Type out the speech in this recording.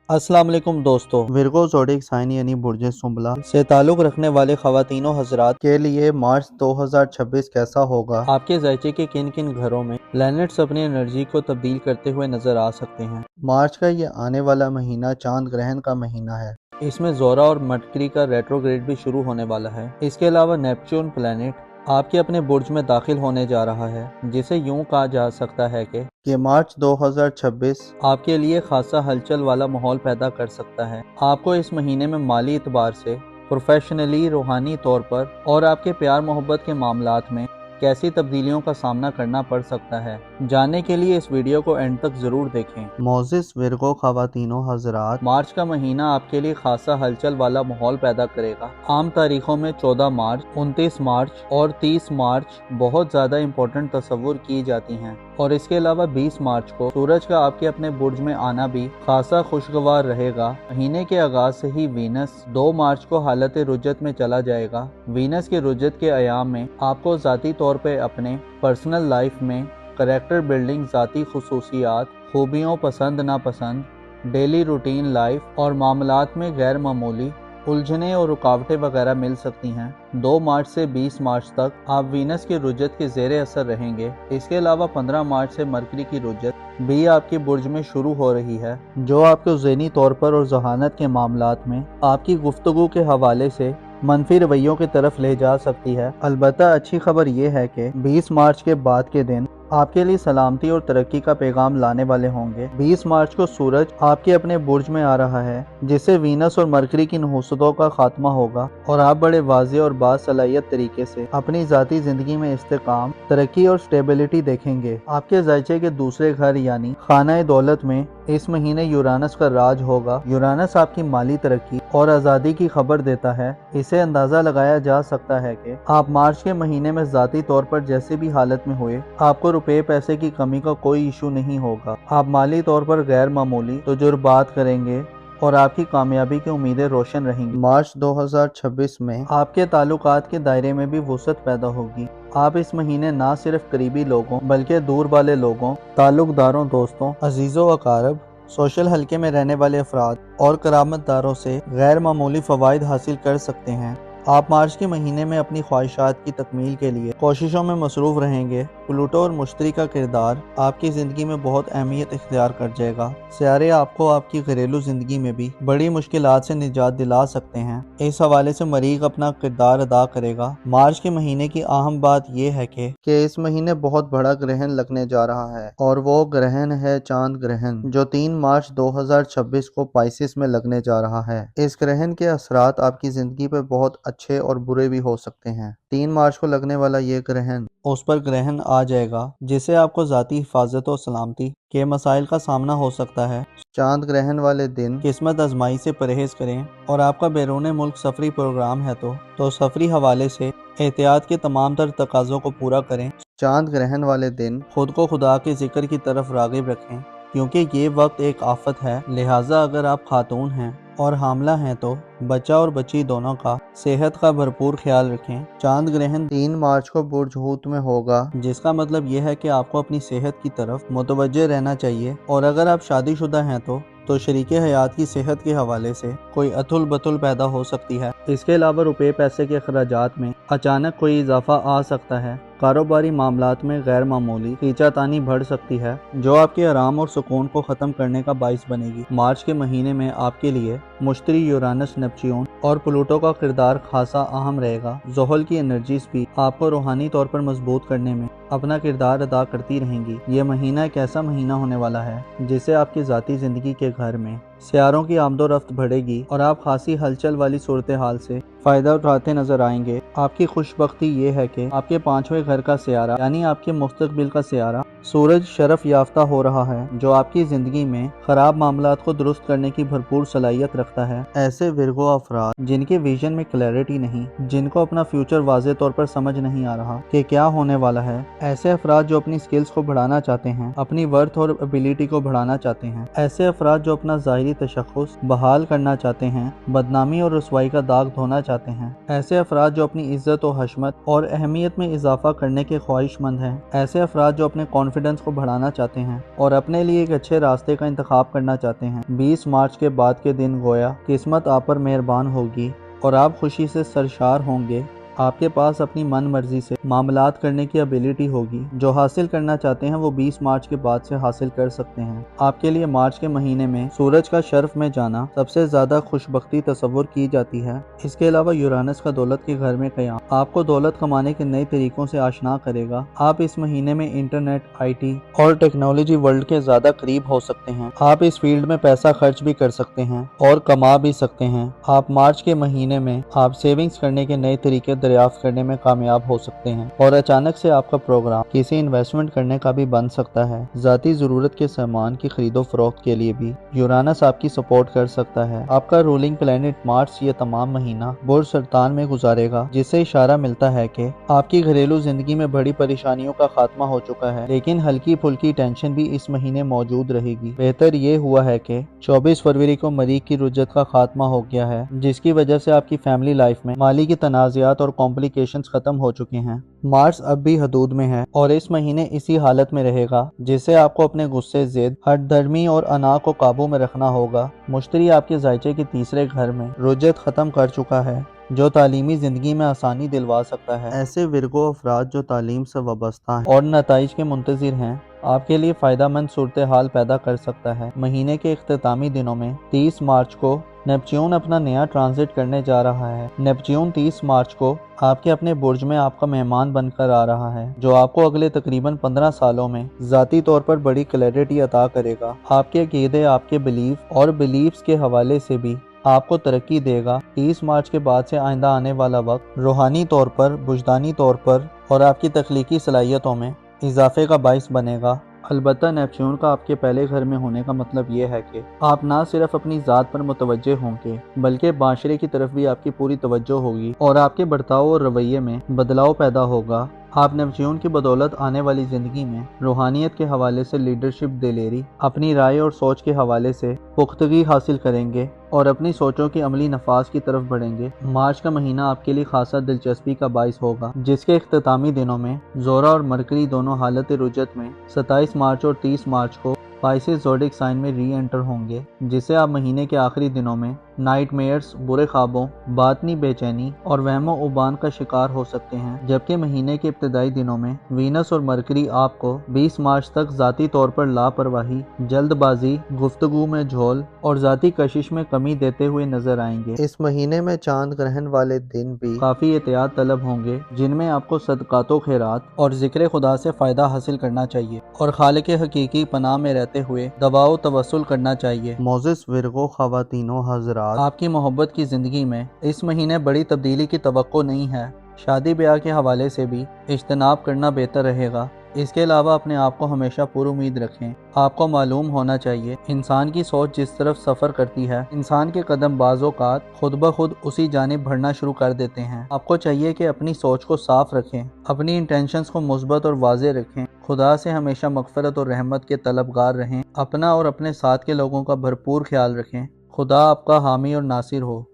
अस्सलाम वालेकुम दोस्तों। विर्गो ज़ोडिएक साइन यानी बुर्ज सुंबला से ताल्लुक़ रखने वाले ख़वातीनो हज़रात के लिए मार्च 2026 कैसा होगा? आपके ज़ायचे के किन किन घरों में प्लैनेट्स अपनी एनर्जी को तब्दील करते हुए नजर आ सकते हैं? मार्च का ये आने वाला महीना चांद ग्रहण का महीना है। इसमें ज़ोरा और मरकरी का रेट्रोग्रेड भी शुरू होने वाला है। इसके अलावा नेपच्यून प्लैनेट आपके अपने बुर्ज में दाखिल होने जा रहा है, जिसे यूं कहा जा सकता है कि मार्च 2026 आपके लिए खासा हलचल वाला माहौल पैदा कर सकता है। आपको इस महीने में माली एतबार से, प्रोफेशनली, रूहानी तौर पर और आपके प्यार मोहब्बत के मामलात में कैसी तब्दीलियों का सामना करना पड़ सकता है, जानने के लिए इस वीडियो को एंड तक जरूर देखें। मोजिस विर्गो ख़वातीनो हज़रात, मार्च का महीना आपके लिए खासा हलचल वाला माहौल पैदा करेगा। आम तारीखों में 14 मार्च, 29 मार्च और 30 मार्च बहुत ज़्यादा इम्पोर्टेंट तस्वुर की जाती हैं, और इसके अलावा 20 मार्च को सूरज का आपके अपने बुर्ज में आना भी खासा खुशगवार रहेगा। महीने के आगाज से ही वीनस 2 मार्च को हालत रुजत में चला जाएगा। वीनस के रुजत के अयाम में आपको ज़ाती तौर पे अपने पर्सनल लाइफ में करैक्टर बिल्डिंग, ज़ाती खुसूसियात, खूबियों, पसंद नापसंद, डेली रूटीन लाइफ और मामलात में गैर मामूली उलझने और रुकावटें वगैरह मिल सकती हैं। 2 मार्च से 20 मार्च तक आप वीनस के रुजत के ज़ेरे असर रहेंगे। इसके अलावा 15 मार्च से मरकरी की रुजत भी आपके बुर्ज में शुरू हो रही है, जो आपको ज़हनी तौर पर और जहानत के मामलात में आपकी गुफ्तगू के हवाले से मनफी रवैयों की तरफ ले जा सकती है। अलबत्ता अच्छी खबर यह है कि 20 मार्च के बाद के दिन आपके लिए सलामती और तरक्की का पैगाम लाने वाले होंगे। 20 मार्च को सूरज आपके अपने बुर्ज में आ रहा है, जिससे वीनस और मरकरी की नहुसतों का खात्मा होगा और आप बड़े वाज़ेह और बासलाहियत तरीके से अपनी ज़ाती ज़िंदगी में इस्तेकाम, तरक्की और स्टेबिलिटी देखेंगे। आपके ज़ायचे के दूसरे घर यानी खाना दौलत में इस महीने यूरानस का राज होगा। यूरानस आपकी माली तरक्की और आज़ादी की खबर देता है। इसे अंदाज़ा लगाया जा सकता है कि आप मार्च के महीने में ज़ाती तौर पर जैसे भी हालत में हुए, आपको रुपए पैसे की कमी का कोई इशू नहीं होगा। आप माली तौर पर गैर मामूली तजुर्बात करेंगे और आपकी कामयाबी की उम्मीदें रोशन रहेंगी। मार्च 2026 में आपके ताल्लुकात के दायरे में भी वुसअत पैदा होगी। आप इस महीने ना सिर्फ करीबी लोगों बल्कि दूर वाले लोगों, ताल्लुकदारों, दोस्तों, अजीज़ों अकारब, सोशल हल्के में रहने वाले अफराद और करामतदारों से गैर मामूली फ़वाइद हासिल कर सकते हैं। आप मार्च के महीने में अपनी ख्वाहिशात की तकमील के लिए कोशिशों में मसरूफ़ रहेंगे। प्लूटो और मुश्तरी का किरदार आपकी ज़िंदगी में बहुत अहमियत इख्तियार कर जाएगा। सियारे आपको आपकी घरेलू ज़िंदगी में भी बड़ी मुश्किलात से निजात दिला सकते हैं। इस हवाले से मरीख अपना किरदार अदा करेगा। मार्च के महीने की अहम बात यह है कि इस महीने बहुत बड़ा ग्रहण लगने जा रहा है, और वो ग्रहण है चांद ग्रहण, जो 3 मार्च 2026 को पाइसिस में लगने जा रहा है। इस ग्रहण के असरात आपकी ज़िंदगी पर बहुत अच्छे और बुरे भी हो सकते हैं। 3 मार्च को लगने वाला ये ग्रहण उस पर ग्रहण आ जाएगा जिससे आपको ज़ाती हिफाजत और सलामती के मसाइल का सामना हो सकता है। चांद ग्रहण वाले दिन किस्मत आजमाई से परहेज करें, और आपका बैरून मुल्क सफरी प्रोग्राम है तो सफरी हवाले से एहतियात के तमाम तर तकाज़ों को पूरा करें। चांद ग्रहण वाले दिन खुद को खुदा के जिक्र की तरफ राग़िब रखें, क्योंकि ये वक्त एक आफत है। लिहाजा अगर आप खातून हैं और हामला हैं तो बच्चा और बच्ची दोनों का सेहत का भरपूर ख्याल रखें। चांद ग्रहण 3 मार्च को बुर्ज हूत में होगा, जिसका मतलब यह है कि आपको अपनी सेहत की तरफ मुतवज्जे रहना चाहिए। और अगर आप शादीशुदा हैं तो शरीके हयात की सेहत के हवाले से कोई अतुल बतुल पैदा हो सकती है। इसके अलावा रुपए पैसे के अखराजात में अचानक कोई इजाफा आ सकता है। कारोबारी मामलात में गैर मामूली खींचातानी बढ़ सकती है, जो आपके आराम और सुकून को ख़त्म करने का बाइस बनेगी। मार्च के महीने में आपके लिए मुश्तरी, यूरानस, नेपच्यून और प्लूटो का किरदार खासा अहम रहेगा। ज़ोहल की एनर्जीज भी आपको रूहानी तौर पर मजबूत करने में अपना किरदार अदा करती रहेंगी। ये महीना एक ऐसा महीना होने वाला है जिससे आपकी ज़ाती ज़िंदगी के घर में सियारों की आमदोरफ्त बढ़ेगी और आप खासी हलचल वाली सूरत हाल से फ़ायदा उठाते नजर आएंगे। आपकी खुशबख्ती ये है कि आपके 5वें घर का सियारा यानी आपके मुस्तकबिल का सियारा सूरज शरफ याफ्ता हो रहा है, जो आपकी ज़िंदगी में ख़राब मामलात को दुरुस्त करने की भरपूर सलाहियत रखता है। ऐसे विर्गो अफराद जिनके विजन में क्लैरिटी नहीं, जिनको अपना फ्यूचर वाज़े तौर पर समझ नहीं आ रहा कि क्या होने वाला है, ऐसे अफराद जो अपनी स्किल्स को बढ़ाना चाहते हैं, अपनी वर्थ और एबिलिटी को बढ़ाना चाहते हैं। ऐसे अफराद जो अपना ज़ाहिरी तशख़्ख़ुस बहाल करना चाहते हैं, बदनामी और रुसवाई का दाग धोना चाहते हैं। ऐसे अफराद जो अपनी इज्जत और हशमत और अहमियत में इजाफा करने के ख्वाहिशमंद हैं। ऐसे अफराद जो अपने कॉन्फिडेंस को बढ़ाना चाहते हैं और अपने लिए एक अच्छे रास्ते का इंतखाब करना चाहते हैं। 20 मार्च के बाद के दिन गोया किस्मत आप पर मेहरबान होगी और आप खुशी से सरशार होंगे। आपके पास अपनी मन मर्जी से मामलात करने की एबिलिटी होगी। जो हासिल करना चाहते हैं वो 20 मार्च के बाद से हासिल कर सकते हैं। आपके लिए मार्च के महीने में सूरज का शर्फ में जाना सबसे ज्यादा खुशबख्ती तस्वुर की जाती है। इसके अलावा यूरानस का दौलत के घर में क़याम आपको दौलत कमाने के नए तरीकों से आशना करेगा। आप इस महीने में इंटरनेट, IT और टेक्नोलॉजी वर्ल्ड के ज्यादा करीब हो सकते हैं। आप इस फील्ड में पैसा खर्च भी कर सकते हैं और कमा भी सकते हैं। आप मार्च के महीने में आप सेविंग्स करने के नए तरीके दरियाफ्त करने में कामयाब हो सकते हैं और अचानक से आपका प्रोग्राम किसी इन्वेस्टमेंट करने का भी बन सकता है। ज़ाती ज़रूरत के सामान की खरीदो फरोख्त के लिए भी यूरानस आपकी सपोर्ट कर सकता है। आपका रूलिंग प्लेनेट मार्च ये तमाम महीना बुर्ज सरतान में गुजारेगा, जिससे इशारा मिलता है कि आपकी घरेलू जिंदगी में बड़ी परेशानियों का खात्मा हो चुका है, लेकिन हल्की फुल्की टेंशन भी इस महीने मौजूद रहेगी। बेहतर ये हुआ है कि 24 फरवरी को मरीख की रुज्जत का खात्मा हो गया है, जिसकी वजह से आपकी फैमिली लाइफ में माली की तनाज़ात और कॉम्प्लिकेशंस खत्म हो चुके हैं। मार्च अब भी हदूद में है और इस महीने इसी हालत में रहेगा, जिससे आपको अपने गुस्से, जिद, हठधर्मी और अना को काबू में रखना होगा। मुश्तरी आपके जायचे के तीसरे घर में रुज्जत खत्म कर चुका है, जो तालीमी जिंदगी में आसानी दिलवा सकता है। ऐसे विरगो अफराद जो तालीम से वाबस्ता हैं और नताइज के मुंतज़िर हैं, आपके लिए फ़ायदामंद सूरत हाल पैदा कर सकता है। महीने के इख्तितामी दिनों में 30 मार्च को नेपच्यून अपना नया ट्रांजिट करने जा रहा है। नेपच्यून 30 मार्च को आपके अपने बुर्ज में आपका मेहमान बनकर आ रहा है, जो आपको अगले तकरीबन 15 सालों में ज़ाती तौर पर बड़ी क्लैरिटी अता करेगा। आपके अकीदे, आपके बिलीफ और बिलीफ्स के हवाले से भी आपको तरक्की देगा। 30 मार्च के बाद से आइंदा आने वाला वक्त रूहानी तौर पर, बुजदानी तौर पर और आपकी तख्लीकी सलाहियतों में इजाफे का बाइस बनेगा। अलबत्ता नेपच्यून का आपके पहले घर में होने का मतलब ये है कि आप ना सिर्फ अपनी ज़ात पर मुतवज्जे होंगे, बल्कि माशरे की तरफ भी आपकी पूरी तवज्जो होगी और आपके बर्ताव और रवैये में बदलाव पैदा होगा। आप नेपच्यून की बदौलत आने वाली ज़िंदगी में रूहानियत के हवाले से लीडरशिप, दिलेरी, अपनी राय और सोच के हवाले से पुख्तगी हासिल करेंगे और अपनी सोचों की अमली नफाज की तरफ बढ़ेंगे। मार्च का महीना आपके लिए खासा दिलचस्पी का बाइस होगा, जिसके इख्तितामी दिनों में ज़ोरा और मरकरी दोनों हालत रुजत में 27 मार्च और 30 मार्च को पाइसेस ज़ोडिक साइन में री एंटर होंगे, जिससे आप महीने के आखिरी दिनों में नाइटमेयर्स, बुरे ख्वाबों, बातनी बेचैनी और वहमो उबान का शिकार हो सकते हैं। जबकि महीने के इब्तदाई दिनों में वीनस और मरकरी आपको 20 मार्च तक ज़ाती तौर पर लापरवाही, जल्दबाजी, गुफ्तगू में झोल और ज़ाती कशिश में कमी देते हुए नजर आएंगे। इस महीने में चांद ग्रहण वाले दिन भी काफ़ी एहतियात तलब होंगे, जिनमें आपको सदकातो खैरात और जिक्र खुदा से फ़ायदा हासिल करना चाहिए और खालिक हकीकी पनाह में रहते हुए दवाओ तवस्सुल करना चाहिए। मोज़िस विरगो ख़वातीनो हज़रात, आपकी मोहब्बत की ज़िंदगी में इस महीने बड़ी तब्दीली की तवक्को नहीं है। शादी ब्याह के हवाले से भी इज्तनाब करना बेहतर रहेगा। इसके अलावा अपने आप को हमेशा पुरुमीद रखें। आपको मालूम होना चाहिए, इंसान की सोच जिस तरफ सफ़र करती है, इंसान के कदम बाज़-औक़ात खुद ब खुद उसी जानिब बढ़ना शुरू कर देते हैं। आपको चाहिए कि अपनी सोच को साफ रखें, अपनी इंटेंशंस को मुस्बत और वाज़े रखें, खुदा से हमेशा मग़फ़िरत और रहमत के तलबगार रहें, अपना और अपने साथ के लोगों का भरपूर ख्याल रखें। खुदा आपका हामी और नासिर हो।